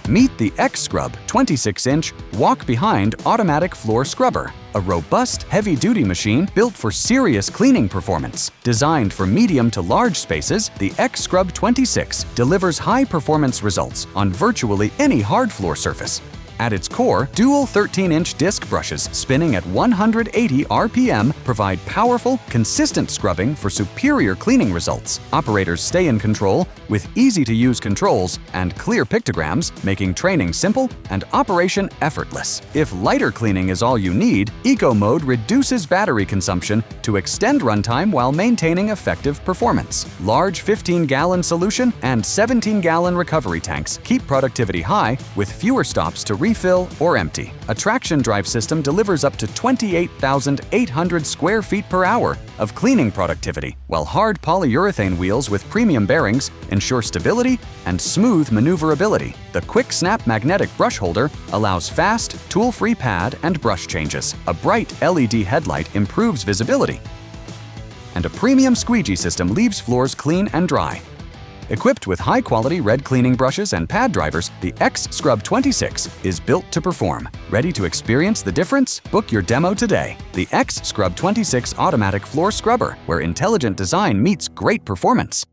Meet the X-Scrub 26-inch walk-behind automatic floor scrubber, a robust, heavy-duty machine built for serious cleaning performance. Designed for medium to large spaces, the X-Scrub 26 delivers high-performance results on virtually any hard floor surface. At its core, dual 13-inch disc brushes spinning at 180 RPM provide powerful, consistent scrubbing for superior cleaning results. Operators stay in control with easy-to-use controls and clear pictograms, making training simple and operation effortless. If lighter cleaning is all you need, Eco Mode reduces battery consumption to extend runtime while maintaining effective performance. Large 15-gallon solution and 17-gallon recovery tanks keep productivity high with fewer stops to refill or empty. A traction drive system delivers up to 28,800 square feet per hour of cleaning productivity, while hard polyurethane wheels with premium bearings ensure stability and smooth maneuverability. The QuickSnap magnetic brush holder allows fast, tool-free pad and brush changes. A bright LED headlight improves visibility. And a premium squeegee system leaves floors clean and dry. Equipped with high-quality red cleaning brushes and pad drivers, the X-Scrub 26 is built to perform. Ready to experience the difference? Book your demo today. The X-Scrub 26 Automatic Floor Scrubber, where intelligent design meets great performance.